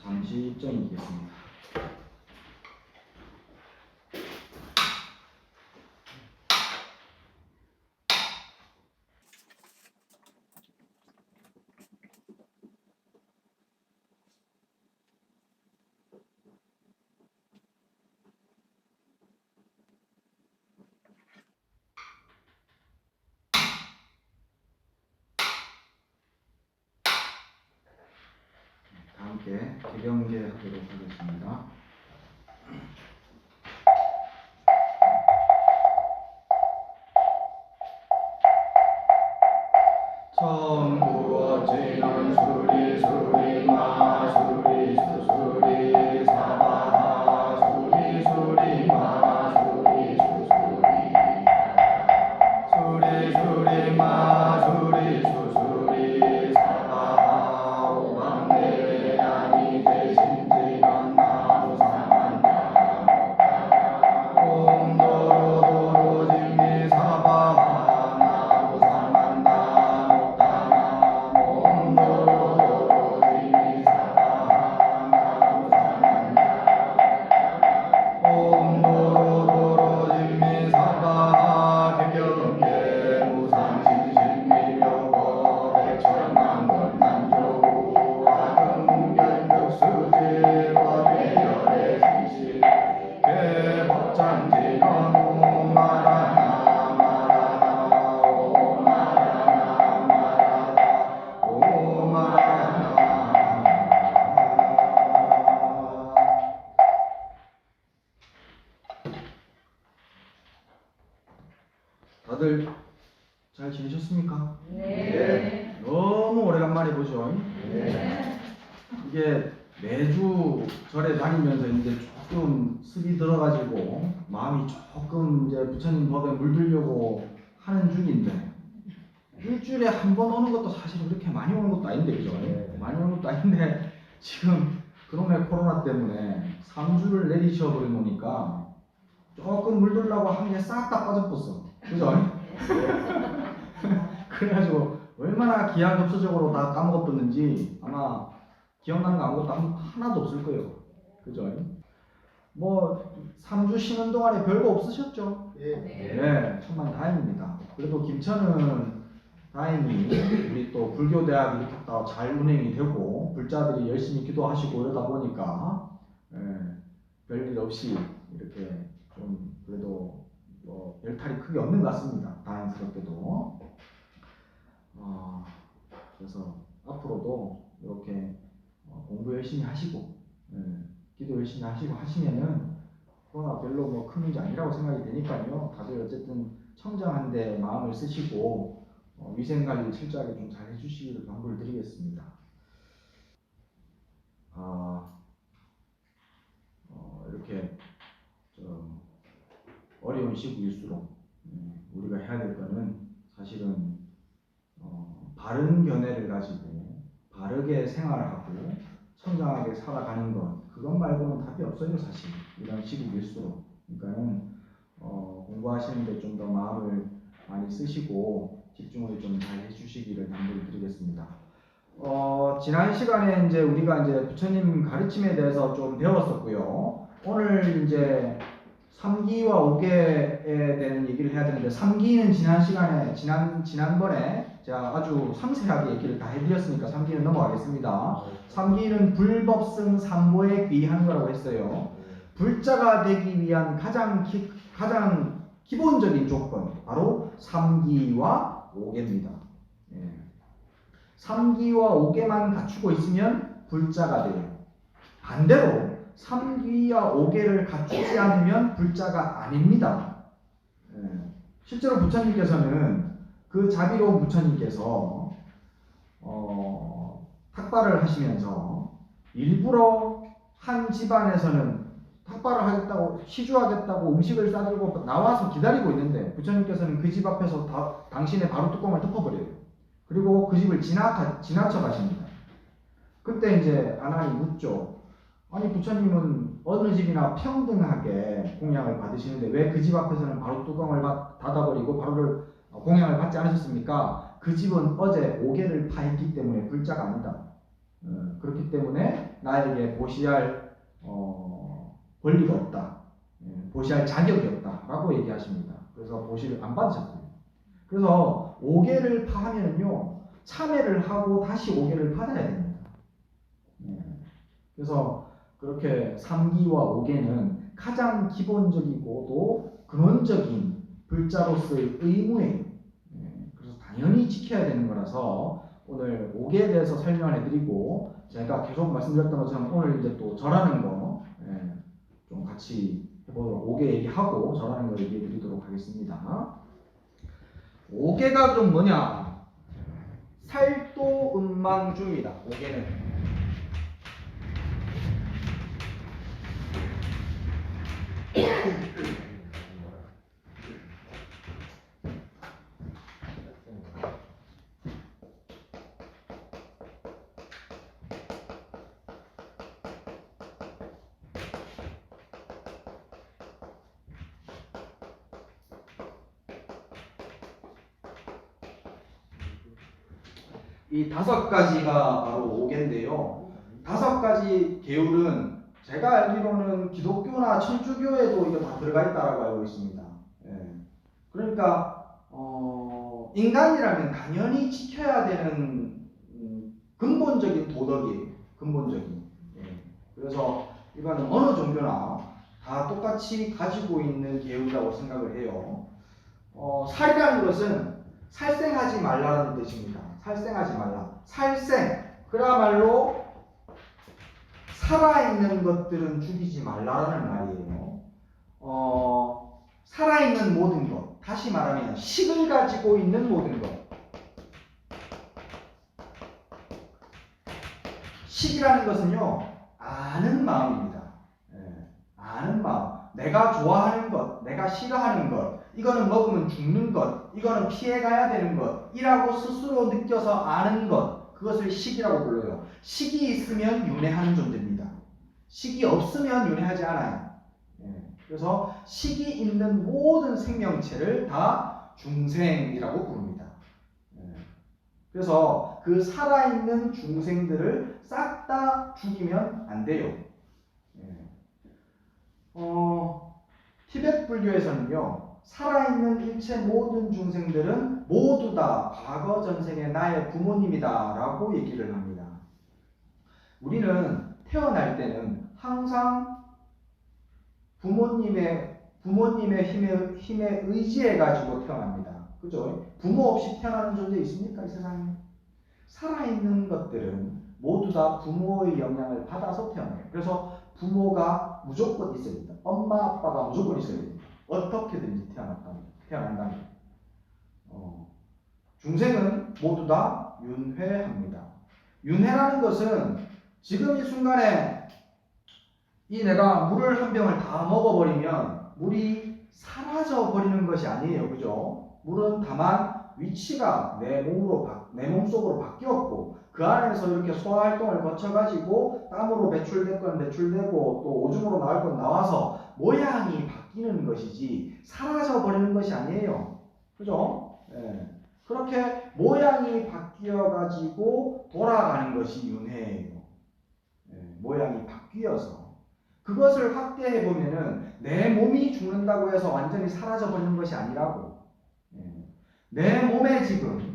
잠시 입장이겠습니다. 다 함께 개경계하도록 하겠습니다. 처음 부어지는 수리 수리마 수리 수수리 사바하 수리 수리마 수리 수수리 수리 수리마 수리 수수리 사바하 오방내외 아니 대신지간 나무사만다 옴도로도로 진미 사바하 나무사만다 다들 잘 지내셨습니까? 네. 너무 오래간만에 보죠? 네. 이게 매주 절에 다니면서 이제 조금 습이 들어가지고 마음이 조금 이제 부처님 법에 물들려고 하는 중인데 일주일에 한 번 오는 것도 사실 그렇게 많이 오는 것도 아닌데 그죠? 많이 오는 것도 아닌데 지금 그놈의 코로나 때문에 3주를 내리셔 버려 놓으니까 조금 물들라고 한 게 싹 다 빠져버렸어. 그죠? 그래가지고 얼마나 기하급수적으로 다 까먹었었는지 아마 기억나는 거 아무것도 하나도 없을 거예요. 그죠? 뭐 3주 쉬는 동안에 별거 없으셨죠? 네, 천만 다행입니다. 그래도 김천은 다행히 우리 또 불교대학 이렇게 잘 운행이 되고 불자들이 열심히 기도하시고 이러다 보니까 별일 없이 이렇게 좀 그래도 뭐 별탈이 크게 없는 것 같습니다. 다행스럽게도. 그래서 앞으로도 이렇게 공부 열심히 하시고 기도 열심히 하시고 하시면은 코로나 별로 뭐 큰 문제 아니라고 생각이 되니까요. 다들 어쨌든 청정한데 마음을 쓰시고 위생관리 철저하게 좀 잘 해주시기를 당부를 드리겠습니다. 이렇게 어려운 시국일수록 우리가 해야 될 거는 사실은 바른 견해를 가지고 바르게 생활하고 청정하게 살아가는 것, 그것 말고는 답이 없어요. 사실 이런 시국일수록. 그러니까는 공부하시는데 좀 더 마음을 많이 쓰시고 집중을 좀 잘 해주시기를 당부를 드리겠습니다. 지난 시간에 이제 우리가 이제 부처님 가르침에 대해서 좀 배웠었고요. 오늘 이제 3기와 5계에 대한 얘기를 해야 되는데 3기는 지난 시간에 지난번에 제가 아주 상세하게 얘기를 다 해드렸으니까 3기는 넘어가겠습니다. 3기는 불법승 삼보에 귀한 거라고 했어요. 불자가 되기 위한 가장 기본적인 조건 바로 3기와 5계입니다. 3기와 5계만 갖추고 있으면 불자가 돼요. 반대로 3기와 5계를 갖추지 않으면 불자가 아닙니다. 실제로 부처님께서는 그 자비로운 부처님께서 탁발을 하시면서 일부러 한 집안에서는 탁발을 하겠다고 시주하겠다고 음식을 싸들고 나와서 기다리고 있는데 부처님께서는 그 집 앞에서 당신의 바로 뚜껑을 덮어버려요. 그리고 그 집을 지나쳐 가십니다. 그때 이제 아난이 묻죠. 아니 부처님은 어느 집이나 평등하게 공양을 받으시는데 왜 그 집 앞에서는 바로 뚜껑을 닫아버리고 바로를 공양을 받지 않으셨습니까? 그 집은 어제 5계를 파했기 때문에 불자가 아니다. 그렇기 때문에 나에게 보시할 권리가 없다. 보시할 자격이 없다라고 얘기하십니다. 그래서 보시를 안 받으셨어요. 그래서 5개를 파하면요 참회를 하고 다시 5개를 받아야 됩니다. 그래서 그렇게 3기와 5개는 가장 기본적이고도 근원적인 불자로서의 의무예요. 그래서 당연히 지켜야 되는 거라서 오늘 5개에 대해서 설명을 해드리고 제가 계속 말씀드렸던 것처럼 오늘 이제 또 절하는 거 좀 같이 해보도록 5개 얘기하고 절하는 거 얘기해 드리도록 하겠습니다. 5개가 그럼 뭐냐? 살도음망주입니다. 5개는 이 5가지가 바로 5개인데요. 5가지 계율은 제가 알기로는 기독교나 천주교에도 이거 다 들어가 있다라고 알고 있습니다. 그러니까 인간이라면 당연히 지켜야 되는 근본적인 도덕이에요. 근본적인. 그래서 이거는 어느 종교나 다 똑같이 가지고 있는 계율이라고 생각을 해요. 살이라는 것은 살생하지 말라는 뜻입니다. 살생하지 말라. 살생. 그야말로 살아있는 것들은 죽이지 말라라는 말이에요. 살아있는 모든 것. 다시 말하면 식을 가지고 있는 모든 것. 식이라는 것은요. 아는 마음입니다. 아는 마음. 내가 좋아하는 것, 내가 싫어하는 것, 이거는 먹으면 죽는 것, 이거는 피해가야 되는 것, 이라고 스스로 느껴서 아는 것, 그것을 식이라고 불러요. 식이 있으면 윤회하는 존재입니다. 식이 없으면 윤회하지 않아요. 그래서 식이 있는 모든 생명체를 다 중생이라고 부릅니다. 그래서 그 살아있는 중생들을 싹 다 죽이면 안 돼요. 티베트 불교에서는요, 살아있는 일체 모든 중생들은 모두 다 과거 전생의 나의 부모님이다 라고 얘기를 합니다. 우리는 태어날 때는 항상 부모님의 힘에 의지해가지고 태어납니다. 그죠? 부모 없이 태어나는 존재 있습니까? 이 세상에? 살아있는 것들은 모두 다 부모의 영향을 받아서 태어나요. 그래서 부모가 무조건 있어야 됩니다. 엄마, 아빠가 무조건 있어야 됩니다. 어떻게든지 태어난다면. 중생은 모두 다 윤회합니다. 윤회라는 것은 지금 이 순간에 내가 물을 한 병을 다 먹어버리면 물이 사라져 버리는 것이 아니에요. 그죠? 물은 다만 위치가 내 몸속으로 바뀌었고 그 안에서 이렇게 소화활동을 거쳐가지고 땀으로 배출될 건 배출되고 또 오줌으로 나올 건 나와서 모양이 바뀌는 것이지 사라져 버리는 것이 아니에요. 그죠? 그렇게 모양이 바뀌어가지고 돌아가는 것이 윤회예요. 모양이 바뀌어서 그것을 확대해 보면은 내 몸이 죽는다고 해서 완전히 사라져 버리는 것이 아니라고. 내 몸에 지금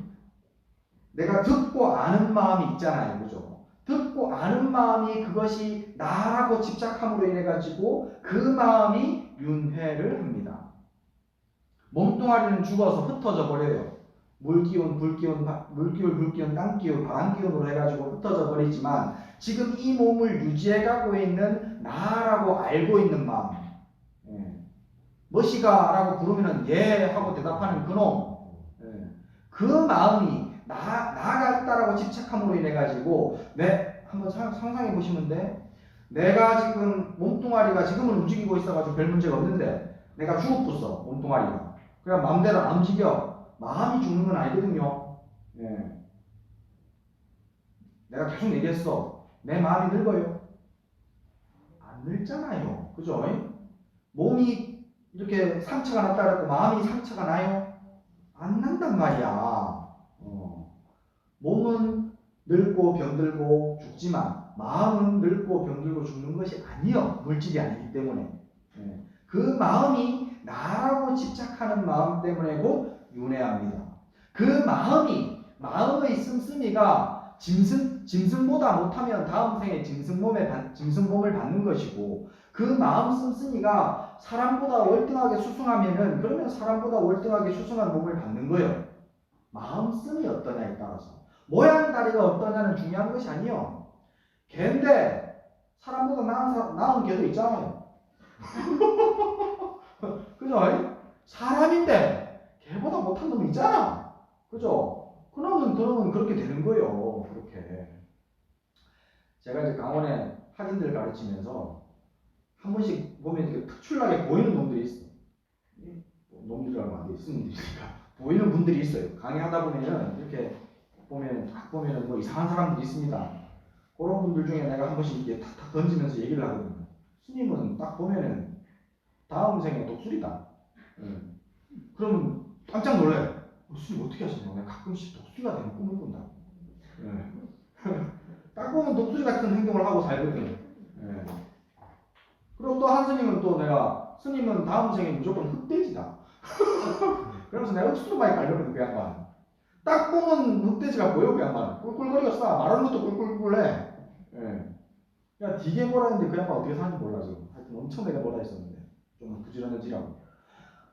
내가 듣고 아는 마음이 있잖아요. 그죠? 듣고 아는 마음이 그것이 나라고 집착함으로 인해 가지고 그 마음이 윤회를 합니다. 몸뚱아리는 죽어서 흩어져 버려요. 물기운, 불기운, 땅기운, 바람기운으로 해가지고 흩어져 버리지만 지금 이 몸을 유지해가고 있는 나라고 알고 있는 마음. 뭐시가? 라고 부르면 예 하고 대답하는 그놈. 그 마음이 나가 있다라고 집착함으로 인해 가지고 한번 상상해 보시면 돼. 내가 지금 몸뚱아리가 지금은 움직이고 있어가지고 별 문제가 없는데 내가 죽었어 몸뚱아리가. 그냥 마음대로 안 움직여. 마음이 죽는 건 아니거든요. 내가 계속 얘기했어. 내 마음이 늙어요. 안 늙잖아요. 그죠? 몸이 이렇게 상처가 났다 그랬고 마음이 상처가 나요? 안 난단 말이야. 몸은 늙고 병들고 죽지만 마음은 늙고 병들고 죽는 것이 아니요. 물질이 아니기 때문에. 그 마음이 나라고 집착하는 마음 때문에고 윤회합니다. 그 마음의 씀씀이가 짐승보다 못하면 다음 생에 짐승몸을 받는 것이고, 그 마음 씀씀이가 사람보다 월등하게 수승하면은 그러면 사람보다 월등하게 수승한 몸을 받는 거예요. 마음 씀이 어떠냐에 따라서. 모양 다리가 어떠냐는 중요한 것이 아니요. 개인데 사람보다 나은 개도 있잖아요. 그죠? 사람인데 개보다 못한 놈 있잖아. 그죠? 그러면 그렇게 되는 거예요. 그렇게. 제가 이제 강원에 학인들 가르치면서 한 번씩 보면 이렇게 특출나게 보이는 놈들이 있어. 놈들이라고 안 돼. 스님들이니까. 보이는 분들이 있어요. 강의하다 보면은 이렇게 딱 보면은 뭐 이상한 사람들이 있습니다. 그런 분들 중에 내가 한 번씩 이렇게 탁탁 던지면서 얘기를 하거든요. 스님은 딱 보면은 다음 생에 독수리다. 그러면 깜짝 놀라요. 스님 어떻게 하시냐? 내가 가끔씩 독수리가 되는 꿈을 꾼다. 딱 보면 독수리 같은 행동을 하고 살거든요. 그리고 또 한 스님은 또 스님은 다음 생에 무조건 흑돼지다. 그러면서 내가 억수로 많이 깔렸거든, 그 양반. 딱 보면 흑돼지가 보여, 그 양반. 꿀꿀거리고 싸. 말하는 것도 꿀꿀꿀해. 야, 되게 뭐라 했는데 그 양반 어떻게 사는지 몰라, 지금. 하여튼 엄청 내가 뭐라 했었는데. 좀 부지런해지라고.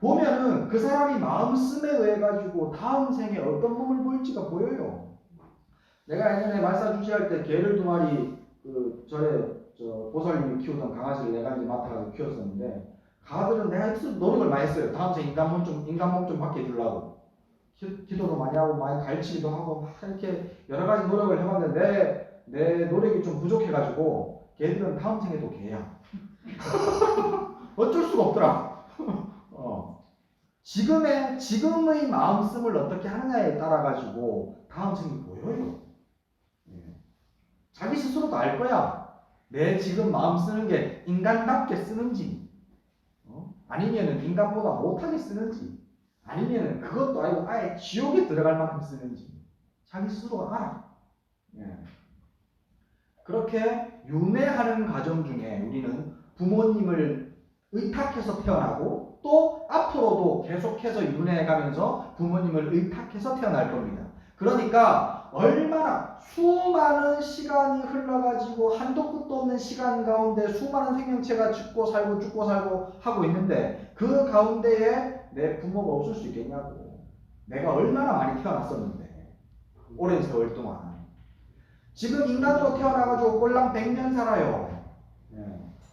보면은 그 사람이 마음 씀에 의해 가지고 다음 생에 어떤 몸을 보일지가 보여요. 내가 예전에 말사 주시할 때 개를 2마리 보살님이 키우던 강아지를 내가 이제 맡아가지고 키웠었는데, 가들은 내가 노력을 많이 했어요. 다음 생 인간 몸 좀 받게 해주려고. 기도도 많이 하고 많이 가르치기도 하고 막 이렇게 여러 가지 노력을 해봤는데 내 노력이 좀 부족해가지고 걔들은 다음 생에도 개야. 어쩔 수가 없더라. 지금의 마음씀을 어떻게 하느냐에 따라 가지고 다음 생이 보여요. 자기 스스로도 알 거야. 내 지금 마음 쓰는 게 인간답게 쓰는지, 아니면은 인간보다 못하게 쓰는지, 아니면은 그것도 아니고 아예 지옥에 들어갈 만큼 쓰는지 자기 스스로가 알아. 그렇게 윤회하는 과정 중에 우리는 부모님을 의탁해서 태어나고 또 앞으로도 계속해서 윤회해가면서 부모님을 의탁해서 태어날 겁니다. 그러니까 얼마나 수많은 시간이 흘러가지고 한도 끝도 없는 시간 가운데 수많은 생명체가 죽고 살고 하고 있는데 그 가운데에 내 부모가 없을 수 있겠냐고. 내가 얼마나 많이 태어났었는데 오랜 세월 동안. 지금 인간으로 태어나가지고 꼴랑 100년 살아요.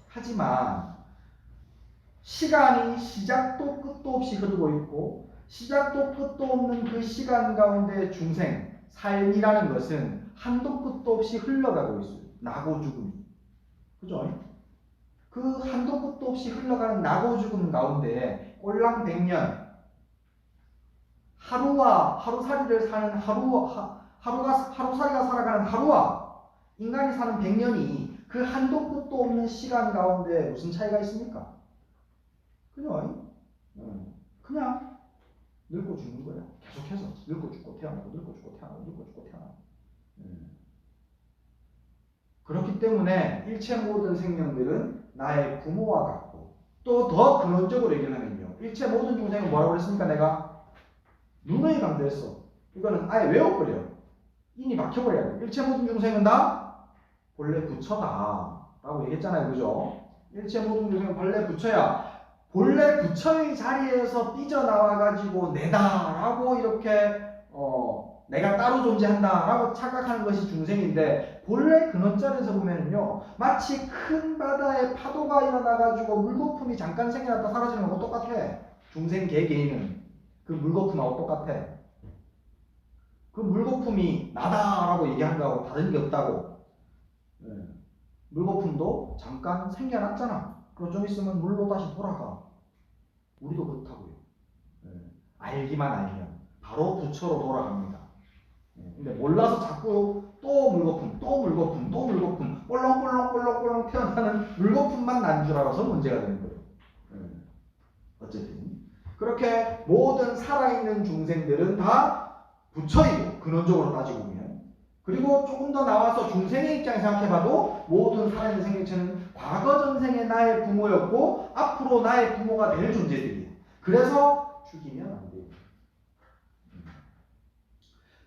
하지만 시간이 시작도 끝도 없이 흐르고 있고 시작도 끝도 없는 그 시간 가운데 중생, 삶이라는 것은 한도 끝도 없이 흘러가고 있어요. 나고 죽음이. 그죠? 그 한도 끝도 없이 흘러가는 나고 죽음 가운데 꼴랑 100년, 하루살이를 사는 하루살이가 살아가는 하루와 인간이 사는 100년이 그 한도 끝도 없는 시간 가운데 무슨 차이가 있습니까? 그냥 늙고 죽는 거야. 계속해서 늙고 죽고 태어나고 늙고 죽고 태어나고 늙고 죽고 태어나고. 그렇기 때문에 일체 모든 생명들은 나의 부모와 같고 또 더 근원적으로 얘기하면요. 일체 모든 중생은 뭐라고 그랬습니까? 내가 누누이 강조했어. 이거는 아예 외워버려. 인이 막혀버려야 돼. 일체 모든 중생은 다 본래 부처다 라고 얘기했잖아요. 그죠? 일체 모든 중생은 본래 부처야. 본래 부처의 자리에서 삐져나와가지고 내다라고 이렇게 내가 따로 존재한다라고 착각하는 것이 중생인데 본래 근원자리에서 보면요 마치 큰 바다에 파도가 일어나가지고 물거품이 잠깐 생겨났다 사라지는 거하고 똑같아. 중생 개개인은 그 물거품하고 똑같아. 그 물거품이 나다라고 얘기하는 거하고 다른 게 없다고. 물거품도 잠깐 생겨났잖아. 그럼 좀 있으면 물로 다시 돌아가. 우리도 그렇다고요. 알기만 알면 바로 부처로 돌아갑니다. 근데 몰라서 자꾸 또 물거품 꼴렁꼴렁 태어나는 물거품만 난 줄 알아서 문제가 되는 거예요. 어쨌든 그렇게 모든 살아있는 중생들은 다 부처이고 근원적으로 따지고 보면 그리고 조금 더 나와서 중생의 입장에 생각해봐도 모든 살아있는 생명체는 과거 전생의 나의 부모였고 앞으로 나의 부모가 될 존재들이에요. 그래서 죽이면 안 돼요.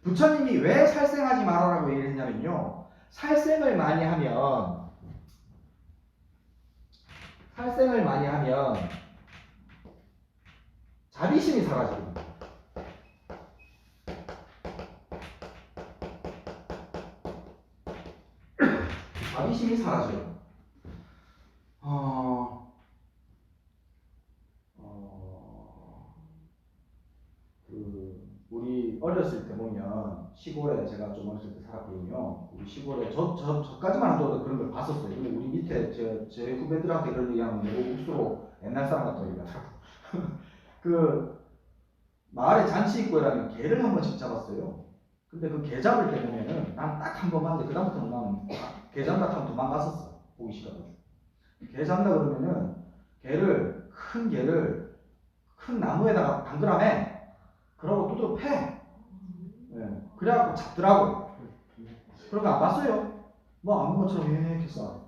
부처님이 왜 살생하지 말아라고 얘기를 했냐면요. 살생을 많이 하면 자비심이 사라집니다. 자비심이 사라져요. 우리 어렸을 때 보면 시골에 제가 좀 어렸을 때 살았거든요. 우리 시골에 저까지만 하더라도 그런 걸 봤었어요. 근데 우리 밑에 제 후배들한테 그런 얘기하면 내가 욱수로 옛날 사람 같다고 얘기하더라고. 그 마을에 잔치 있고 이러면 개를 한 번씩 잡았어요. 근데 그 개 잡을 때 보면은 난 딱 한 번 봤는데 그다음부터는 난 개 잡다 하면 도망갔었어. 보기 싫어가지고. 개 잡는다 그러면은 큰 개를 큰 나무에다가 담그라매. 그러고 두드러 패. 네. 그래갖고 잡더라고. 그런 거 안 봤어요? 뭐 안 본 것처럼 했어.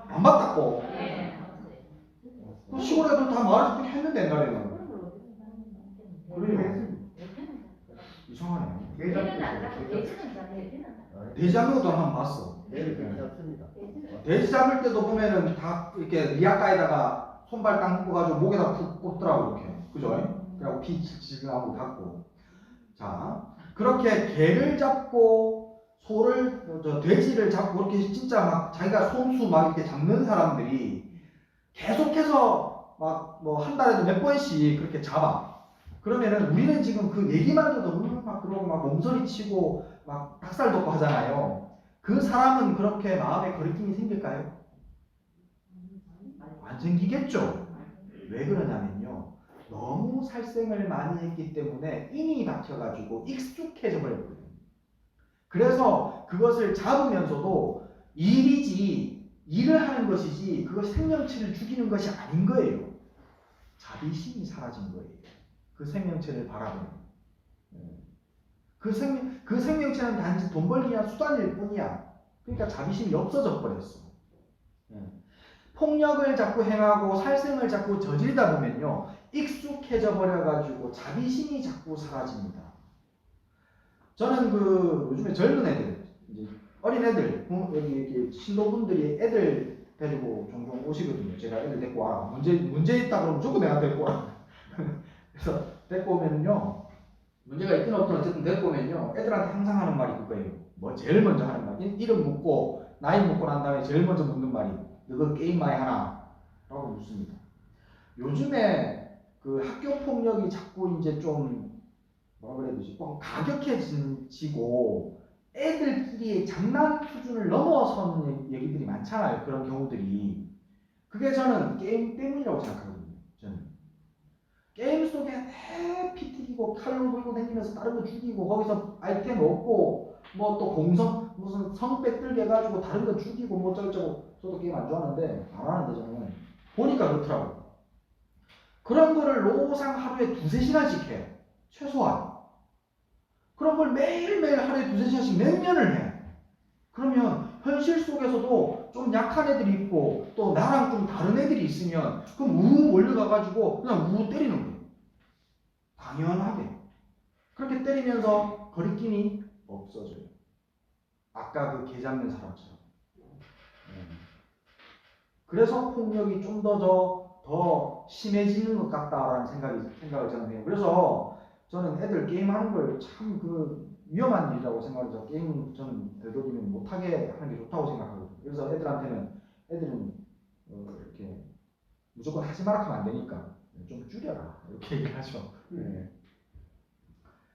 안 봤다고. 시골 애들 다 마을에서 그렇게 했는데 옛날에는. 그래요. 이상하네. 돼지 잡는 것도 한번 봤어. 돼지 잡을 때도 보면은 다 이렇게 리아가에다가 손발 딱 묶어가지고 목에다 푹 꽂더라고 이렇게. 그죠? 그래갖고 피 질질 나고 닦고. 자, 그렇게 개를 잡고 돼지를 잡고 그렇게 진짜 막 자기가 손수 막 이렇게 잡는 사람들이 계속해서 막 뭐 한 달에도 몇 번씩 그렇게 잡아. 그러면은 우리는 지금 그 얘기만 들어도 막 그러고 막 몸서리 치고 막 닭살 돋고 하잖아요. 그 사람은 그렇게 마음에 거리낌이 생길까요? 안 생기겠죠. 왜 그러냐면요. 너무 살생을 많이 했기 때문에 인이 박혀가지고 익숙해져 버렸거든요. 그래서 그것을 잡으면서도 일을 하는 것이지 그것이 생명체를 죽이는 것이 아닌 거예요. 자비심이 사라진 거예요. 그 생명체를 바라보는. 그 생명체는 단지 돈 벌기 위한 수단일 뿐이야. 그러니까 자비심이 없어져 버렸어. 폭력을 자꾸 행하고 살생을 자꾸 저지르다 보면요. 익숙해져 버려가지고 자비심이 자꾸 사라집니다. 저는 요즘에 젊은 애들, 이제 어린 애들, 여기 이렇게 신도분들이 애들 데리고 종종 오시거든요. 제가 애들 데리고 와라. 문제 있다 그러면 무조건 내가 데리고 와라. 그래서 데리고 오면요. 문제가 있든 없든 어쨌든 데리고 오면요. 애들한테 항상 하는 말이 그거예요. 뭐 제일 먼저 하는 말. 이름 묻고 나이 묻고 난 다음에 제일 먼저 묻는 말이 너가 게임 많이 하나? 라고 묻습니다. 요즘에 그 학교 폭력이 자꾸 이제 좀 뭐라 그래야 되지? 가격해지고 애들끼리 장난 수준을 넘어선 얘기들이 많잖아요. 그런 경우들이. 그게 저는 게임 때문이라고 생각하거든요. 저는. 게임 속에 피 튀기고 칼로 물고 다니면서 다른 거 죽이고 거기서 아이템 얻고 뭐 또 무슨 성 빼들게 해가지고 다른 거 죽이고 뭐 어쩌고저쩌고. 저도 게임 안 좋아하는데 안 하는데 저는 보니까 그렇더라고. 그런 거를 노상 하루에 2-3시간씩 해. 최소한. 그런 걸 매일매일 하루에 2-3시간씩 몇 년을 해. 그러면 현실 속에서도 좀 약한 애들이 있고 또 나랑 좀 다른 애들이 있으면 그럼 우 몰려가가지고 그냥 우 때리는 거예요. 당연하게. 그렇게 때리면서 거리낌이 없어져요. 아까 그 개 잡는 사람처럼. 그래서 폭력이 좀 더 심해지는 것 같다라는 생각을 저는 해요. 그래서 저는 애들 게임하는 걸 참 위험한 일이라고 생각해서 게임 저는 되도록이면 못하게 하는 게 좋다고 생각하거든요. 그래서 애들은 이렇게 무조건 하지 마라 하면 안 되니까 좀 줄여라 이렇게 얘기하죠.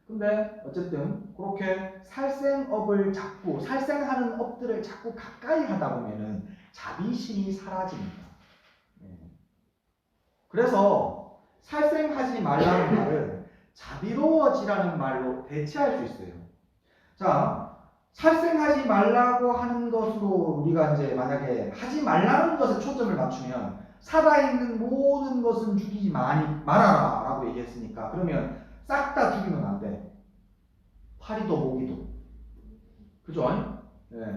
근데 어쨌든 그렇게 살생하는 업들을 자꾸 가까이 하다 보면은 자비심이 사라집니다. 그래서 살생하지 말라는 말을 자비로워지라는 말로 대체할 수 있어요. 자, 살생하지 말라고 하는 것으로 우리가 이제 만약에 하지 말라는 것에 초점을 맞추면 살아있는 모든 것은 죽이지 말아라 라고 얘기했으니까 그러면 싹 다 죽이면 안 돼. 파리도 모기도. 그죠? 예.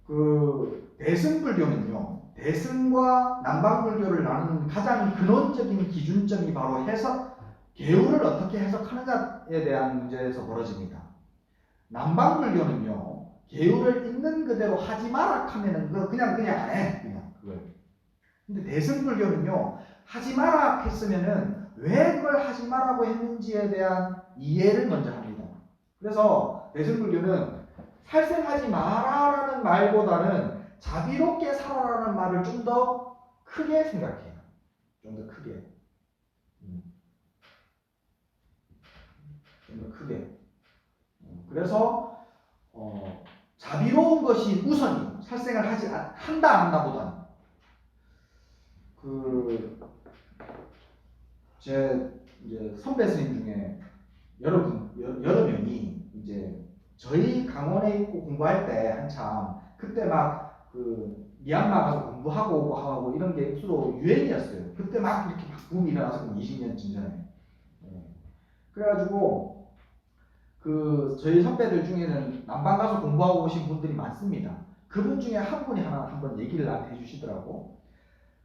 그 대승불교는요. 대승과 남방불교를 나누는 가장 근원적인 기준점이 바로 계율을 어떻게 해석하느냐에 대한 문제에서 벌어집니다. 남방불교는요. 계율을 있는 그대로 하지 마라 하면은 그냥 안 해. 그냥 그걸. 근데 대승불교는요. 하지 마라 했으면은 왜 그걸 하지 마라고 했는지에 대한 이해를 먼저 합니다. 그래서 대승불교는 살생하지 마라라는 말보다는 자비롭게 살아라는 말을 좀 더 크게 생각해요. 좀 더 크게. 좀 더 크게. 그래서 자비로운 것이 우선이에요. 살생을 한다 안 한다보다는. 제 이제 선배 스님 중에 여러 명이 이제 저희 강원에 있고 공부할 때 한참 그때 막 그 미얀마 가서 공부하고 오고 하고 이런 게 주로 유행이었어요. 그때 막 이렇게 막 붐이 일어나서 20년쯤 전에. 그래가지고 그 저희 선배들 중에는 남방 가서 공부하고 오신 분들이 많습니다. 그분 중에 한 분이 한번 얘기를 나한테 해주시더라고.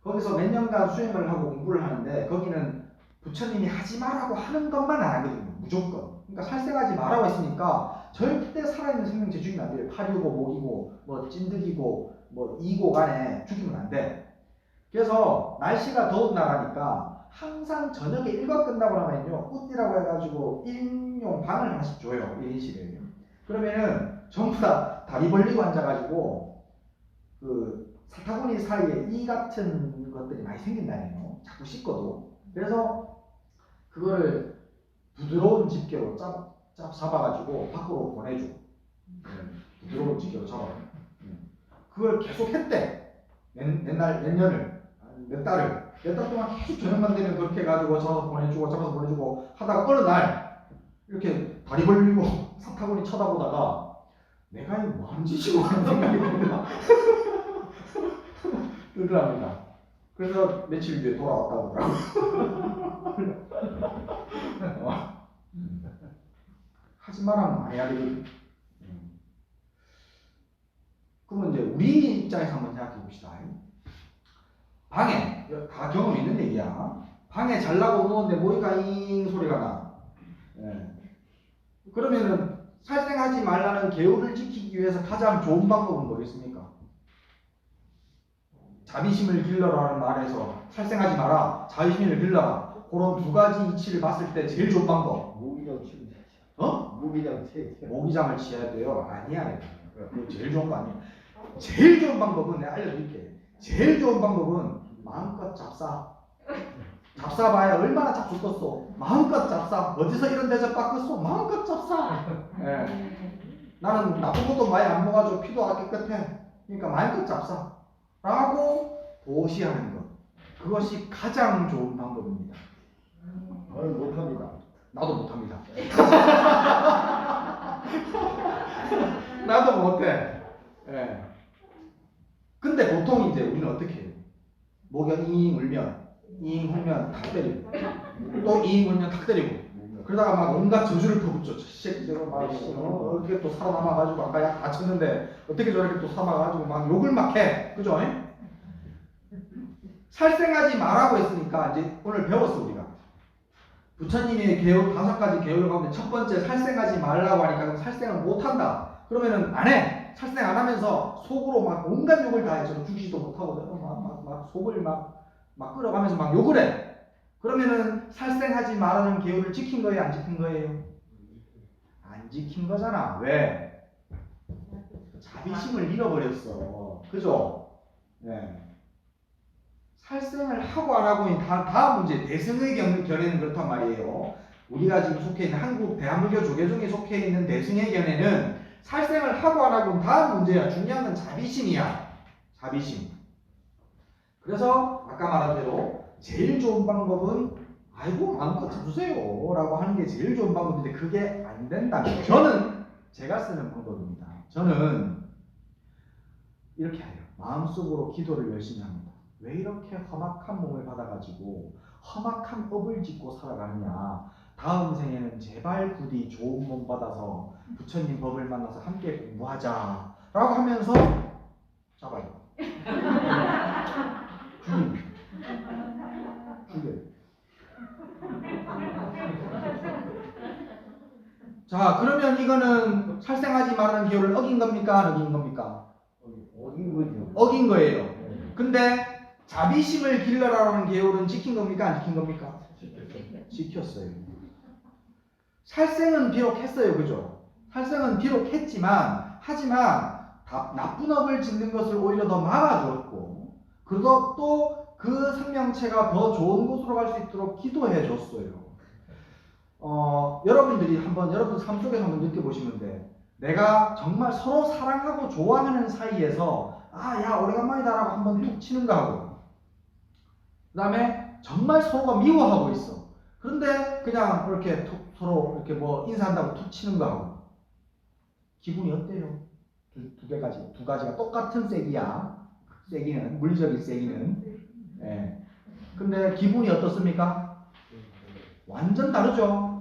거기서 몇 년간 수행을 하고 공부를 하는데 거기는 부처님이 하지 말라고 하는 것만 안 하거든요. 무조건. 그러니까 살생하지 말라고 했으니까 절대 살아있는 생명체 죽이면 안 돼요. 파리고 모기고 뭐 찐득이고 뭐 이고 간에 죽이면 안 돼. 그래서 날씨가 더운 나라니까 항상 저녁에 일과 끝나고 나면요. 꾸띠라고 해가지고 1인용 방을 하나씩 줘요. 1인실에. 그러면은 전부 다 다리 벌리고 앉아가지고 그 사타구니 사이에 이 같은 것들이 많이 생긴다네요. 자꾸 씻고도. 그래서 그거를 부드러운 집게로 잡아가지고 밖으로 보내줘. 부드러운 집게로 잡아요. 그걸 계속 했대. 몇 년을, 몇 달을. 몇 달 동안 계속 저녁만 되면 그렇게 해가지고 잡아서 보내주고 하다가 어느 날 이렇게 다리 벌리고 사타구니 쳐다보다가 내가 이거 뭐하는 짓이고 하는 생각이 들더랍니다. 그래서 며칠 뒤에 돌아왔다고 하더라고요. 하지 말라면 안 해야 되거든. 그러면 이제 우리 입장에서 한번 생각해 봅시다. 방에, 다 경험 있는 얘기야. 방에 잘라고 누웠는데 모기가 잉 소리가 나. 그러면은 살생하지 말라는 계율을 지키기 위해서 가장 좋은 방법은 뭐겠습니까? 자비심을 길러라는 말에서 살생하지 마라, 자비심을 길러라. 그런 두 가지 이치를 봤을 때 제일 좋은 방법. 모기장 치면 되지. 모기장 치. 모기장을 치야 돼요? 아니야. 그거 제일 좋은 거 아니에요. 제일 좋은 방법은 내가 알려드릴게. 제일 좋은 방법은 마음껏 잡사봐야 얼마나 잡수겠어. 마음껏 잡사. 어디서 이런 대접 받겠어. 마음껏 잡사. 나는 나쁜 것도 많이 안 먹어가지고 피도 아주 깨끗해. 그러니까 마음껏 잡사. 라고 도시하는 것. 그것이 가장 좋은 방법입니다. 저는 못합니다. 나도 못합니다. 나도 못해. 근데 보통 이제 우리는 어떻게 해요? 모기가 잉 울면 탁 때리고 또 잉 울면 탁 때리고 그러다가 막 온갖 저주를 퍼붓죠. 새끼들은 막 어떻게 또 살아남아가지고 아까 약 다쳤는데 어떻게 저렇게 또 살아가지고 막 욕을 막 해. 그죠? 살생하지 말라고 했으니까 이제 오늘 배웠어 우리가. 부처님의 계율 5가지 계율 가운데 첫 번째 살생하지 말라고 하니까 살생을 못한다. 그러면은 안 해. 살생 안 하면서 속으로 막 온갖 욕을 다 해. 저는 죽이지도 못하고 막 속을 막 끌어가면서 막 욕을 해. 그러면은 살생하지 말라는 계율을 지킨 거예요? 안 지킨 거예요? 안 지킨 거잖아. 왜? 자비심을 잃어버렸어. 그죠? 살생을 하고 안 하고는 다음 문제. 대승의 견해는 그렇단 말이에요. 우리가 지금 속해 있는 한국 대한불교 조계종에 속해 있는 대승의 견해는 살생을 하고 안 하고는 다음 문제야. 중요한 건 자비심이야. 자비심. 그래서 아까 말한 대로 제일 좋은 방법은 아이고 마음껏 잡수세요 라고 하는 게 제일 좋은 방법인데 그게 안 된다면 저는 제가 쓰는 방법입니다. 저는 이렇게 해요. 마음속으로 기도를 열심히 합니다. 왜 이렇게 험악한 몸을 받아가지고 험악한 업을 짓고 살아가느냐. 다음 생에는 제발 부디 좋은 몸 받아서 부처님 법을 만나서 함께 공부하자 라고 하면서 잡아요. 죽여요. 자, 그러면 이거는 살생하지 말라는 기호를 어긴 겁니까? 안 어긴 겁니까? 어긴 거죠. 어긴 거예요. 근데 자비심을 길러라라는 계율은 지킨 겁니까? 안 지킨 겁니까? 지켰어요. 살생은 비록 했어요. 그죠? 살생은 비록 했지만 하지만 나쁜 업을 짓는 것을 오히려 더 막아주었고 그리고 또 그 생명체가 더 좋은 곳으로 갈 수 있도록 기도해 줬어요. 여러분들이 한번 여러분 삶 속에서 한번 느껴보시면 돼. 내가 정말 서로 사랑하고 좋아하는 사이에서 야 오래간만이다라고 한번 툭 치는 거 하고 그 다음에 정말 서로가 미워하고 있어. 그런데 그냥 이렇게 서로 이렇게 뭐 인사한다고 툭 치는 거 하고 기분이 어때요? 두 가지가 똑같은 세기야. 세기는 물리적인 세기는. 예. 근데 기분이 어떻습니까? 완전 다르죠.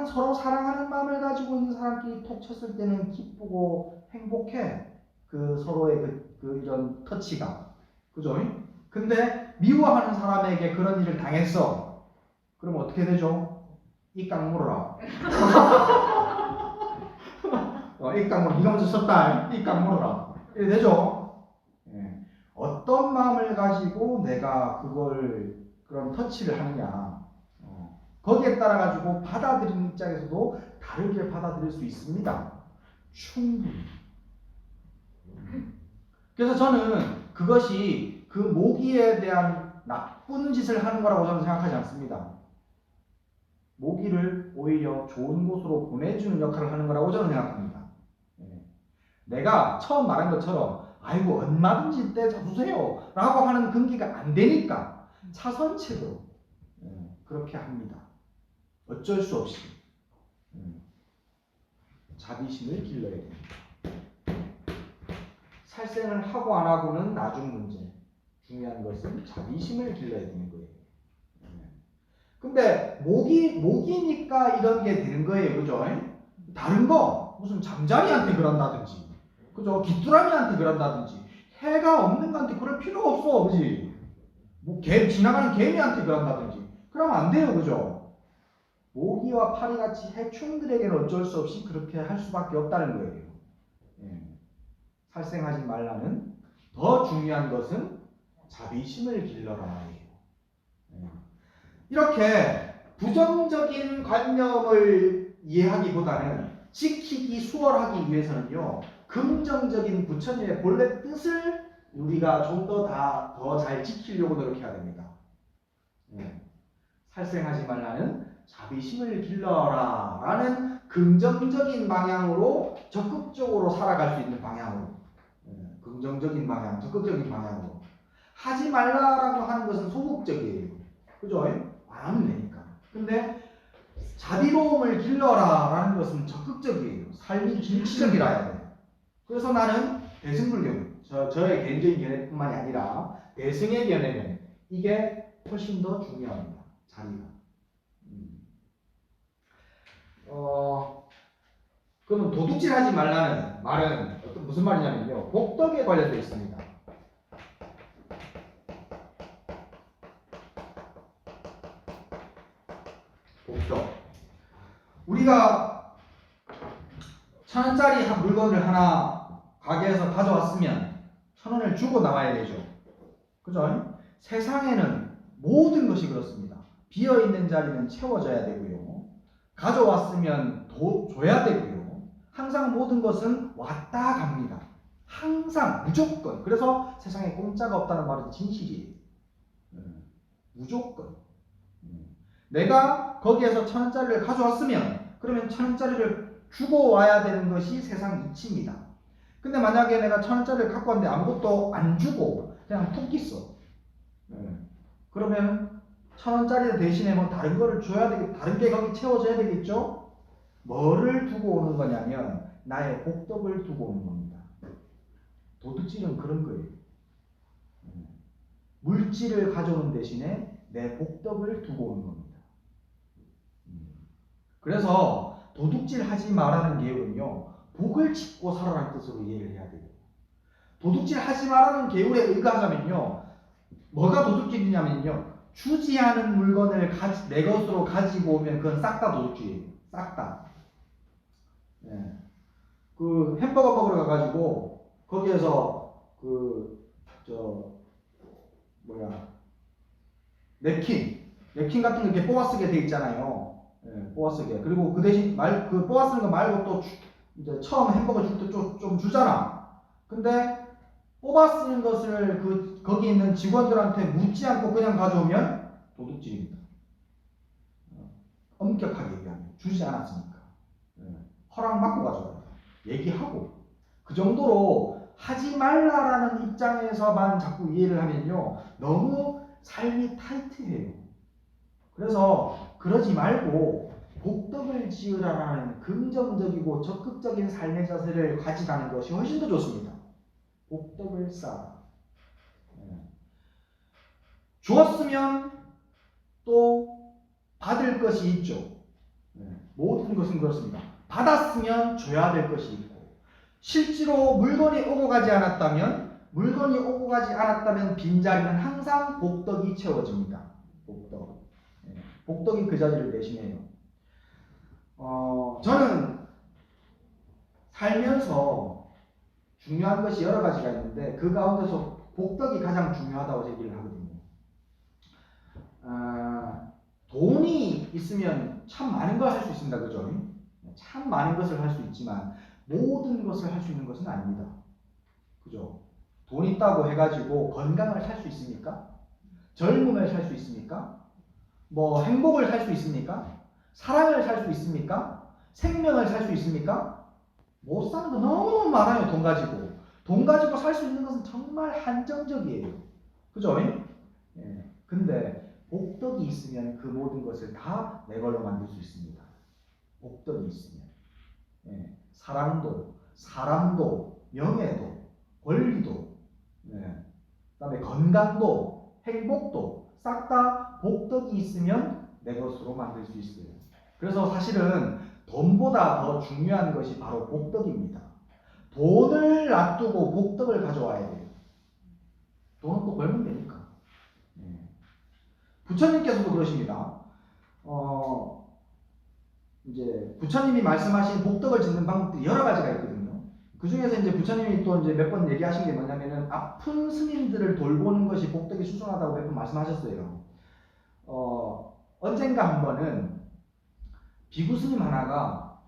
서로 사랑하는 마음을 가지고 있는 사람끼리 톡 쳤을 때는 기쁘고 행복해. 그 서로의 이런 터치가. 그죠? 근데 미워하는 사람에게 그런 일을 당했어. 그럼 어떻게 되죠? 입강 물어라. 입강 물어. 네가 먼저 썼다. 입강 물어라. 이래 되죠? 예. 어떤 마음을 가지고 내가 그런 터치를 하느냐. 거기에 따라 가지고 받아들이는 입장에서도 다르게 받아들일 수 있습니다. 충분히. 그래서 저는 그것이 그 모기에 대한 나쁜 짓을 하는 거라고 저는 생각하지 않습니다. 모기를 오히려 좋은 곳으로 보내주는 역할을 하는 거라고 저는 생각합니다. 내가 처음 말한 것처럼 아이고 얼마든지 떼줘주세요 라고 하는 근기가 안 되니까 차선책으로 그렇게 합니다. 어쩔 수 없이 자비심을 길러야 됩니다. 살생을 하고 안 하고는 나중 문제. 중요한 것은 자비심을 길러야 되는 거예요. 근데 모기니까 이런 게 되는 거예요. 그죠? 다른 거 무슨 잠자리한테 그런다든지 그죠? 귀뚜라미한테 그런다든지 해가 없는 거한테 그럴 필요가 없어. 그지? 뭐 지나가는 개미한테 그런다든지 그러면 안 돼요. 그죠? 모기와 파리같이 해충들에게는 어쩔 수 없이 그렇게 할 수밖에 없다는 거예요. 살생하지 말라는 더 중요한 것은 자비심을 길러라. 이렇게 부정적인 관념을 이해하기보다는 지키기 수월하기 위해서는요. 긍정적인 부처님의 본래 뜻을 우리가 좀 더 잘 지키려고 노력해야 됩니다. 살생하지 말라는 자비심을 길러라 라는 긍정적인 방향으로 적극적으로 살아갈 수 있는 방향으로 긍정적인 방향, 적극적인 방향으로 하지 말라라고 하는 것은 소극적이에요. 그죠? 안 하면 되니까. 근데 자비로움을 길러라 라는 것은 적극적이에요. 삶이 길치적이라야 돼요. 그래서 나는 대승불경, 저의 개인적인 견해뿐만이 아니라 대승의 견해는 이게 훨씬 더 중요합니다. 자리가. 그러면 도둑질하지 말라는 말은 무슨 말이냐면요. 복덕에 관련되어 있습니다. 복덕. 우리가 1,000원짜리 한 물건을 하나 가게에서 가져왔으면 1,000원을 주고 나와야 되죠. 그죠? 세상에는 모든 것이 그렇습니다. 비어있는 자리는 채워져야 되고요. 가져왔으면 더 줘야 되고요. 항상 모든 것은 왔다 갑니다. 항상 무조건. 그래서 세상에 공짜가 없다는 말은 진실이에요. 무조건. 내가 거기에서 1,000원짜리를 가져왔으면 그러면 1,000원짜리를 주고 와야 되는 것이 세상 이치입니다. 근데 만약에 내가 1,000원짜리를 갖고 왔는데 아무것도 안 주고 그냥 툭 있어. 그러면 1,000원짜리 대신에 뭐 다른 거를 줘야 되겠, 다른 게 거기 채워져야 되겠죠? 뭐를 두고 오는 거냐면 나의 복덕을 두고 오는 겁니다. 도둑질은 그런 거예요. 물질을 가져오는 대신에 내 복덕을 두고 오는 겁니다. 그래서 도둑질하지 말라는 계율은요, 복을 짓고 살아라는 뜻으로 이해를 해야 돼요. 도둑질하지 말라는 계율에 의거하자면요, 뭐가 도둑질이냐면요, 주지 않은 물건을 내 것으로 가지고 오면 그건 싹 다 도둑질이에요. 싹 다. 예. 그 햄버거 먹으러 가가지고 거기에서 냅킨 같은 거 이렇게 뽑아 쓰게 돼 있잖아요. 예, 뽑아 쓰게. 그리고 그 대신 그 뽑아 쓰는 거 말고 또 이제 처음 햄버거 줄 때 좀 주잖아. 근데 뽑아 쓰는 것을 거기 있는 직원들한테 묻지 않고 그냥 가져오면 도둑질입니다. 엄격하게 얘기하면 주지 않았으니까. 예, 허락 받고 가져와요. 얘기하고. 그 정도로 하지 말라라는 입장에서만 자꾸 이해를 하면요, 너무 삶이 타이트해요. 그래서 그러지 말고 복덕을 지으라라는 긍정적이고 적극적인 삶의 자세를 가져가는 것이 훨씬 더 좋습니다. 복덕을 쌓아. 주었으면 또 받을 것이 있죠. 모든 것은 그렇습니다. 받았으면 줘야 될 것이 있고, 실제로 물건이 오고 가지 않았다면 빈자리는 항상 복덕이 채워집니다. 복덕이 그 자리를 대신해요. 저는 살면서 중요한 것이 여러 가지가 있는데 그 가운데서 복덕이 가장 중요하다고 얘기를 하거든요. 돈이 있으면 참 많은 걸 할 수 있습니다. 그죠? 참 많은 것을 할 수 있지만 모든 것을 할 수 있는 것은 아닙니다. 그죠? 돈 있다고 해가지고 건강을 살 수 있습니까? 젊음을 살 수 있습니까? 뭐 행복을 살 수 있습니까? 사랑을 살 수 있습니까? 생명을 살 수 있습니까? 못 사는 거 너무 많아요. 돈 가지고 살 수 있는 것은 정말 한정적이에요. 그죠? 예. 근데 복덕이 있으면 그 모든 것을 다 내 걸로 만들 수 있습니다. 복덕이 있으면. 예. 사람도, 명예도, 권리도, 그다음에 건강도, 행복도 싹 다 복덕이 있으면 내 것으로 만들 수 있어요. 그래서 사실은 돈보다 더 중요한 것이 바로 복덕입니다. 돈을 놔두고 복덕을 가져와야 돼요. 돈은 또 벌면 되니까. 부처님께서도 그러십니다. 이제 부처님이 말씀하신 복덕을 짓는 방법들이 여러 가지가 있거든요. 그 중에서 이제 부처님이 또 이제 몇 번 얘기하신 게 뭐냐면은 아픈 스님들을 돌보는 것이 복덕이 수순하다고 몇 번 말씀하셨어요. 언젠가 한 번은 비구 스님 하나가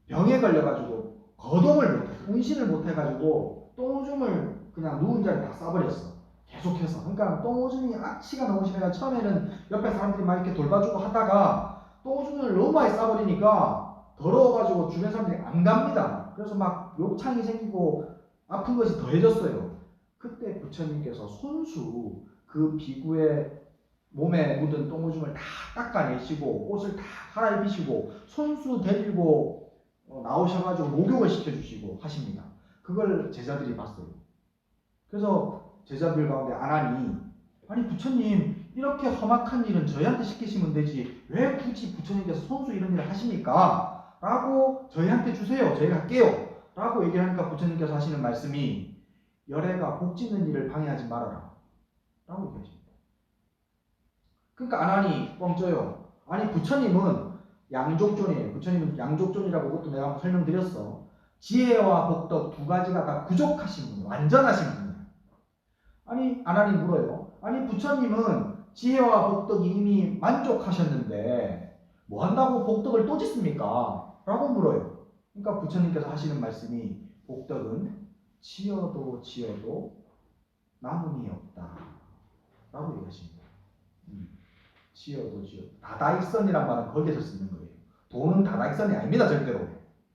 병에 걸려가지고 거동을 못해, 운신을 못해가지고 똥오줌을 그냥 누운 자리에 다 싸버렸어. 계속해서. 그러니까 똥오줌이 악취가 너무 심해가 처음에는 옆에 사람들이 막 이렇게 돌봐주고 하다가 똥오줌을 너무 많이 싸버리니까 더러워가지고 주변 사람들이 안 갑니다. 그래서 막 욕창이 생기고 아픈 것이 더해졌어요. 그때 부처님께서 손수 그 비구의 몸에 묻은 똥오줌을 다 닦아내시고 옷을 다 갈아입히시고 손수 데리고 나오셔가지고 목욕을 시켜주시고 하십니다. 그걸 제자들이 봤어요. 그래서 제자들 가운데 아니 부처님 이렇게 험악한 일은 저희한테 시키시면 되지 왜 굳이 부처님께서 손수 이런 일을 하십니까? 라고 저희한테 주세요. 저희가 할게요. 라고 얘기하니까 부처님께서 하시는 말씀이 열애가 복 짓는 일을 방해하지 말아라 라고 얘기하십니다. 그러니까 아나니 뻥쪄요. 아니 부처님은 양족존이에요. 부처님은 양족존이라고 그것도 내가 한번 설명드렸어. 지혜와 복덕 두 가지가 다 부족하신 분, 완전하신 분이에요. 아니 아나니 물어요. 아니 부처님은 지혜와 복덕이 이미 만족하셨는데 뭐 한다고 복덕을 또 짓습니까? 라고 물어요. 그러니까 부처님께서 하시는 말씀이 복덕은 지어도 남음이 없다 라고 얘기하십니다. 지어도 다다익선이란 말은 거기에서 쓰는 거예요. 돈은 다다익선이 아닙니다. 절대로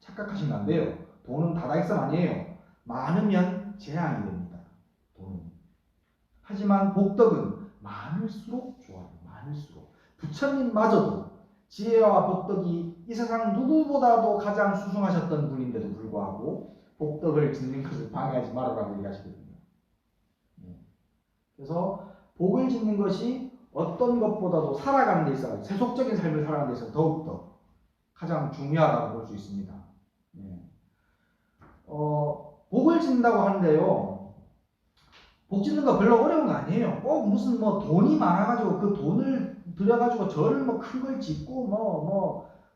착각하시면 안 돼요. 돈은 다다익선 아니에요. 많으면 재앙이 됩니다. 돈은. 하지만 복덕은 많을수록 좋아요. 많을수록. 부처님마저도 지혜와 복덕이 이 세상 누구보다도 가장 수승하셨던 분인데도 불구하고 복덕을 짓는 것을 방해하지 말아라고 얘기하시거든요. 그래서 복을 짓는 것이 어떤 것보다도 살아가는 데 있어 세속적인 삶을 살아가는 데 있어 더욱더 가장 중요하다고 볼 수 있습니다. 예. 복을 짓는다고 하는데요. 복 짓는 거 별로 어려운 거 아니에요. 꼭 무슨 뭐 돈이 많아가지고 그 돈을 들여가지고 절을 뭐 큰 걸 짓고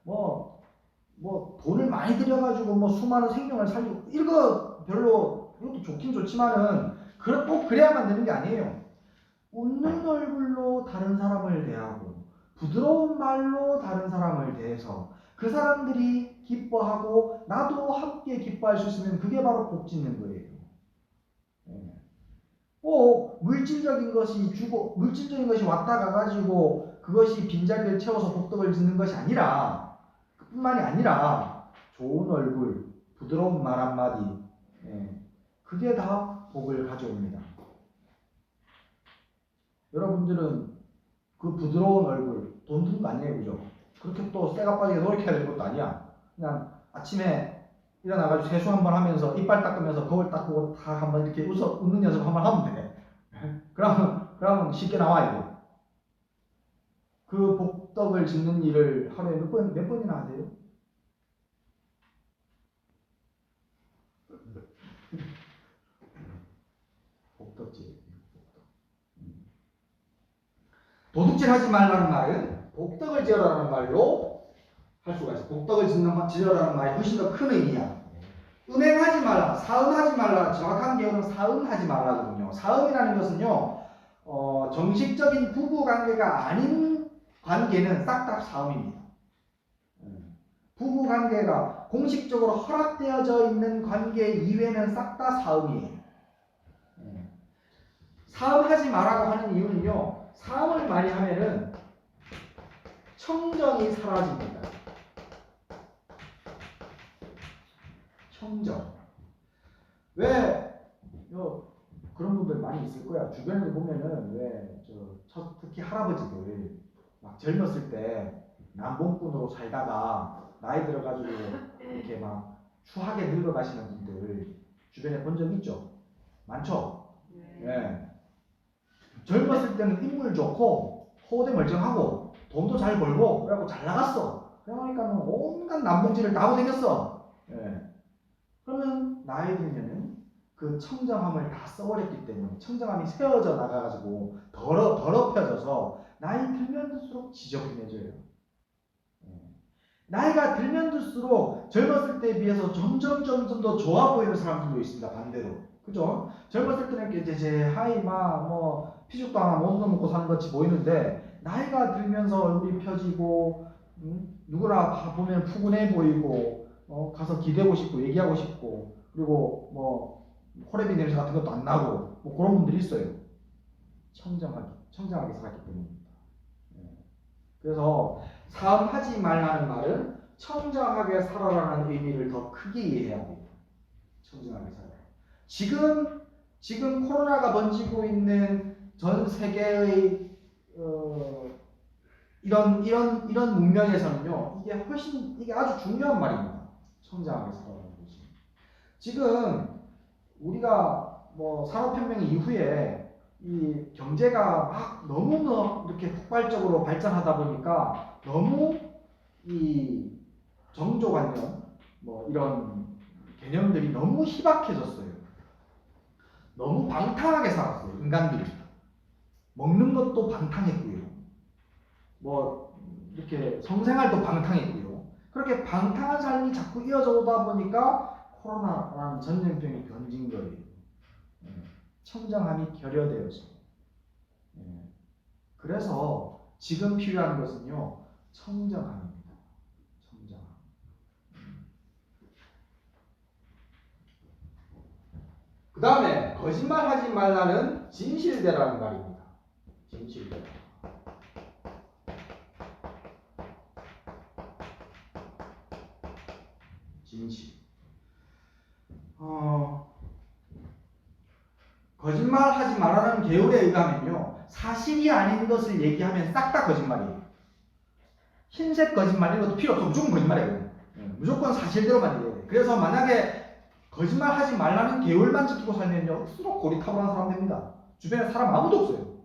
뭐 돈을 많이 들여가지고 뭐 수많은 생명을 살리고 이거 별로 이것도 좋긴 좋지만은 꼭 그래야만 되는 게 아니에요. 웃는 얼굴로 다른 사람을 대하고 부드러운 말로 다른 사람을 대해서 그 사람들이 기뻐하고 나도 함께 기뻐할 수 있으면 그게 바로 복 짓는 거예요. 꼭 물질적인 것이 왔다 가가지고 그것이 빈자리를 채워서 복덕을 짓는 것이 아니라 그뿐만이 아니라 좋은 얼굴, 부드러운 말 한마디, 그게 다 복을 가져옵니다. 여러분들은 그 부드러운 얼굴, 돈 드는 거 아니에요, 그죠? 그렇게 또 쇠가 빠지게 노력해야 되는 것도 아니야. 그냥 아침에 일어나가지고 세수 한번 하면서 이빨 닦으면서 거울 닦고 다 한번 이렇게 웃는 연습 한번 하면 돼. 그러면 쉽게 나와야 돼. 그 복덕을 짓는 일을 하루에 몇 번이나 하세요? 복덕질. 도둑질 하지 말라는 말은 복덕을 지어라는 말로 할 수가 있어. 복덕을 지어라는 말이 훨씬 더 큰 의미야. 음행하지 말라, 사음하지 말라. 정확한 개요는 사음하지 말라거든요. 사음이라는 것은요, 정식적인 부부 관계가 아닌 관계는 싹 다 사음입니다. 부부 관계가 공식적으로 허락되어져 있는 관계 이외는 싹 다 사음이에요. 사음하지 말라고 하는 이유는요, 사음을 많이 하면은 청정이 사라집니다. 청정. 왜 그런 분들 많이 있을 거야. 주변에 보면은 특히 할아버지들 막 젊었을 때 남봉꾼으로 살다가 나이 들어가지고 이렇게 막 추하게 늙어가시는 분들 주변에 본 적 있죠? 많죠? 네. 젊었을 때는 인물 좋고 호대 멀쩡하고 돈도 잘 벌고 그래갖고 잘 나갔어. 그러니까 온갖 남봉질을 다 하고 다녔어. 네. 그러면 나이 들면은 그 청정함을 다 써버렸기 때문에 청정함이 세워져 나가가지고 더럽혀져서 나이 들면 들수록 지저분해져요. 나이가 들면 들수록 젊었을 때에 비해서 점점 더 좋아 보이는 사람들도 있습니다. 반대로. 그죠? 젊었을 때는 이제 하이 피죽도 하나 못 먹고 사는 것이 보이는데 나이가 들면서 얼굴이 펴지고 누구나 다 보면 푸근해 보이고 가서 기대고 싶고 얘기하고 싶고 그리고 호레비 냄새 같은 것도 안 나고 그런 분들이 있어요. 청정하게 살았기 때문입니다. 그래서 사음하지 말라는 말은 청정하게 살아라는 의미를 더 크게 이해해야 돼요. 청정하게 살아라. 지금 코로나가 번지고 있는 전 세계의 이런 문명에서는요, 이게 아주 중요한 말입니다. 청정하게 살아라는 것이. 지금 우리가 산업혁명 이후에 이 경제가 막 너무 이렇게 폭발적으로 발전하다 보니까 너무 이 정조관념 이런 개념들이 너무 희박해졌어요. 너무 방탕하게 살았어요. 인간들이. 먹는 것도 방탕했고요. 이렇게 성생활도 방탕했고요. 그렇게 방탕한 삶이 자꾸 이어져 오다 보니까 코로나라는 전염병이 번진 거예요. 청정함이 결여되어서. 그래서 지금 필요한 것은요, 청정함입니다. 청정함. 그 다음에 거짓말하지 말라는 진실되라는 말입니다. 진실되라. 진실. 거짓말하지 말라는 계율에 의하면요, 사실이 아닌 것을 얘기하면 싹 다 거짓말이에요. 흰색 거짓말 이런 것도 필요 없어. 무조건 거짓말이에요. 무조건 사실대로만 얘기해야 돼. 그래서 만약에 거짓말하지 말라는 계율만 지키고 살면요, 스스로 고리타분한 사람 됩니다. 주변에 사람 아무도 없어요.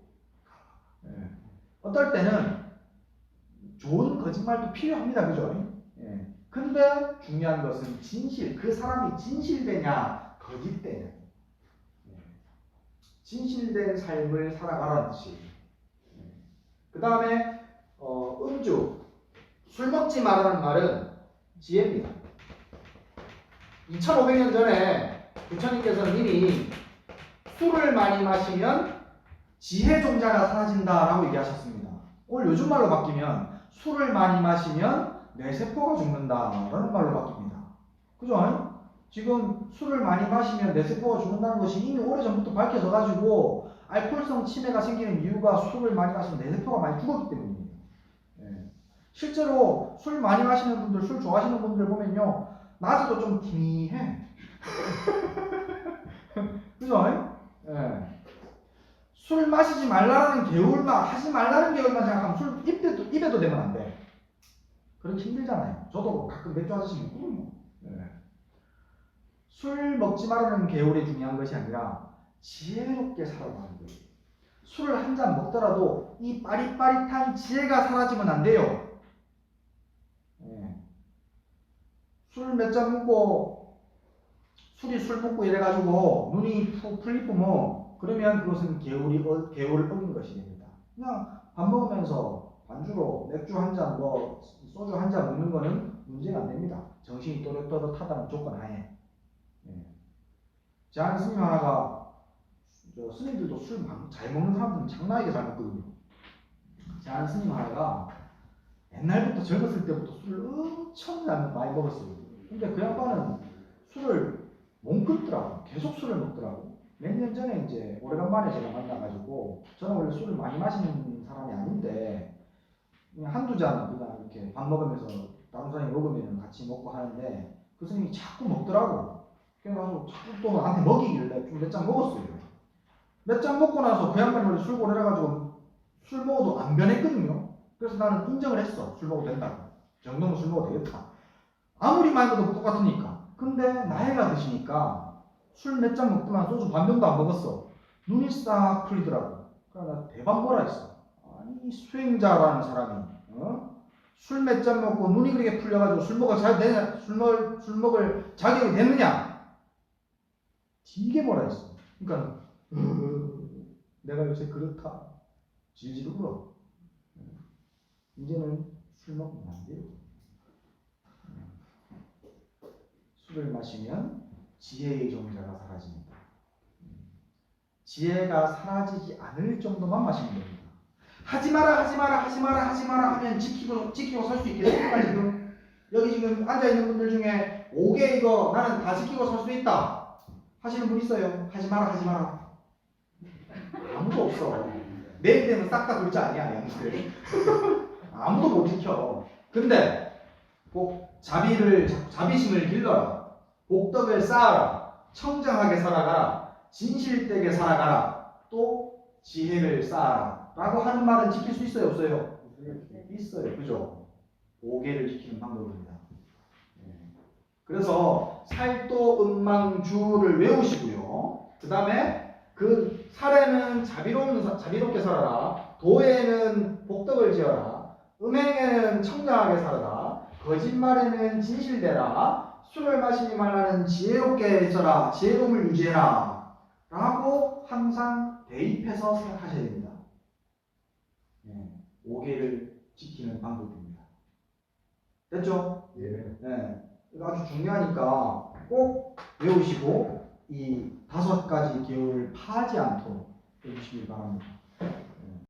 어떨 때는 좋은 거짓말도 필요합니다. 그죠? 예. 근데 중요한 것은 진실. 그 사람이 진실되냐, 거짓되냐. 예. 진실된 삶을 살아가라는 뜻이에요. 그 다음에 음주. 술 먹지 말라는 말은 지혜입니다. 2500년 전에 부처님께서는 이미 술을 많이 마시면 지혜 종자가 사라진다라고 얘기하셨습니다. 오늘 요즘 말로 바뀌면 술을 많이 마시면 내 세포가 죽는다라는 말로 바뀝니다. 그죠? 지금 술을 많이 마시면 내 세포가 죽는다는 것이 이미 오래전부터 밝혀져 가지고 알코올성 치매가 생기는 이유가 술을 많이 마시면 내 세포가 많이 죽었기 때문입니다. 예. 실제로 술 많이 마시는 분들, 술 좋아하시는 분들 보면요, 낮에도 좀 티미해. 그죠? 예. 술 마시지 말라는 계율만, 하지 말라는 계율만 생각하면 술 입에도 대면 안 돼. 그렇게 힘들잖아요. 저도 가끔 맥주 아저씨 먹거든요. 예. 술 먹지 말라는 계율이 중요한 것이 아니라 지혜롭게 살아가는 거예요. 술을 한 잔 먹더라도 이 빠릿빠릿한 지혜가 사라지면 안 돼요. 예. 술 몇 잔 먹고 술 먹고 이래가지고 눈이 푹 풀리쁘면 그러면 그것은 계율을 어긴 것이 됩니다. 그냥 밥 먹으면서 반주로 맥주 한 잔, 소주 한 잔 먹는 거는 문제가 안 됩니다. 정신이 또렷또렷하다는 조건 하에. 예. 제 아는 스님 하나가, 스님들도 술 잘 먹는 사람들은 장난이게 잘 먹거든요. 제 아는 스님 하나가 옛날부터 젊었을 때부터 술을 엄청 많이 먹었어요. 근데 그 양반은 술을 못 끊더라고. 계속 술을 먹더라고. 몇 년 전에 이제 오래간만에 제가 만나가지고, 저는 원래 술을 많이 마시는 사람이 아닌데 그냥 한두 잔 그냥 이렇게 밥 먹으면서 다른 사람이 먹으면 같이 먹고 하는데 그 스님이 자꾸 먹더라고. 그래가지고 자꾸 또 나한테 먹이길래 좀 몇 잔 먹었어요. 몇 잔 먹고 나서 그 양반이 원래 술고래라가지고 술 먹어도 안 변했거든요. 그래서 나는 인정을 했어. 술 먹어도 된다고. 이 정도면 술 먹어도 되겠다. 아무리 많이 먹어도 똑같으니까. 근데 나이가 드시니까 술 몇 잔 먹더만 소주 반 병도 안 먹었어. 눈이 싹 풀리더라고. 그러니까 나 대박 뭐라 했어. 아니 수행자라는 사람이 술 몇 잔 먹고 눈이 그렇게 풀려가지고 술 먹을 자격이 됐느냐? 되게 뭐라 했어. 그러니까 내가 요새 그렇다. 질질 울어. 이제는 술 먹으면 안 돼요. 술을 마시면 지혜의 종자가 사라집니다. 지혜가 사라지지 않을 정도만 마시면 됩니다. 하지 마라 하면 지키고 살 수 있겠습니까? 지금 여기 지금 앉아 있는 분들 중에 5개 이거 나는 다 지키고 살 수 있다 하시는 분 있어요? 하지 마라. 아무도 없어. 내일 되면 싹 다 굴자 아니야, 양들. 아무도 못 지켜. 근데 꼭 자비심을 길러라. 복덕을 쌓아라. 청정하게 살아가라. 진실되게 살아가라. 또 지혜를 쌓아라. 라고 하는 말은 지킬 수 있어요? 없어요? 있어요. 그죠? 5개를 지키는 방법입니다. 그래서 살도 음망주를 외우시고요. 그 다음에 그 살에는 자비롭게 살아라. 도에는 복덕을 지어라. 음행에는 청정하게 살아라. 거짓말에는 진실되라. 술을 마시지 말라는 지혜롭게 있어라. 지혜로움을 유지해라. 라고 항상 대입해서 생각하셔야 됩니다. 5개를 지키는 방법입니다. 됐죠? 예. 이거 아주 중요하니까 꼭 외우시고 이 5가지 계율을 파하지 않도록 해주시기 바랍니다.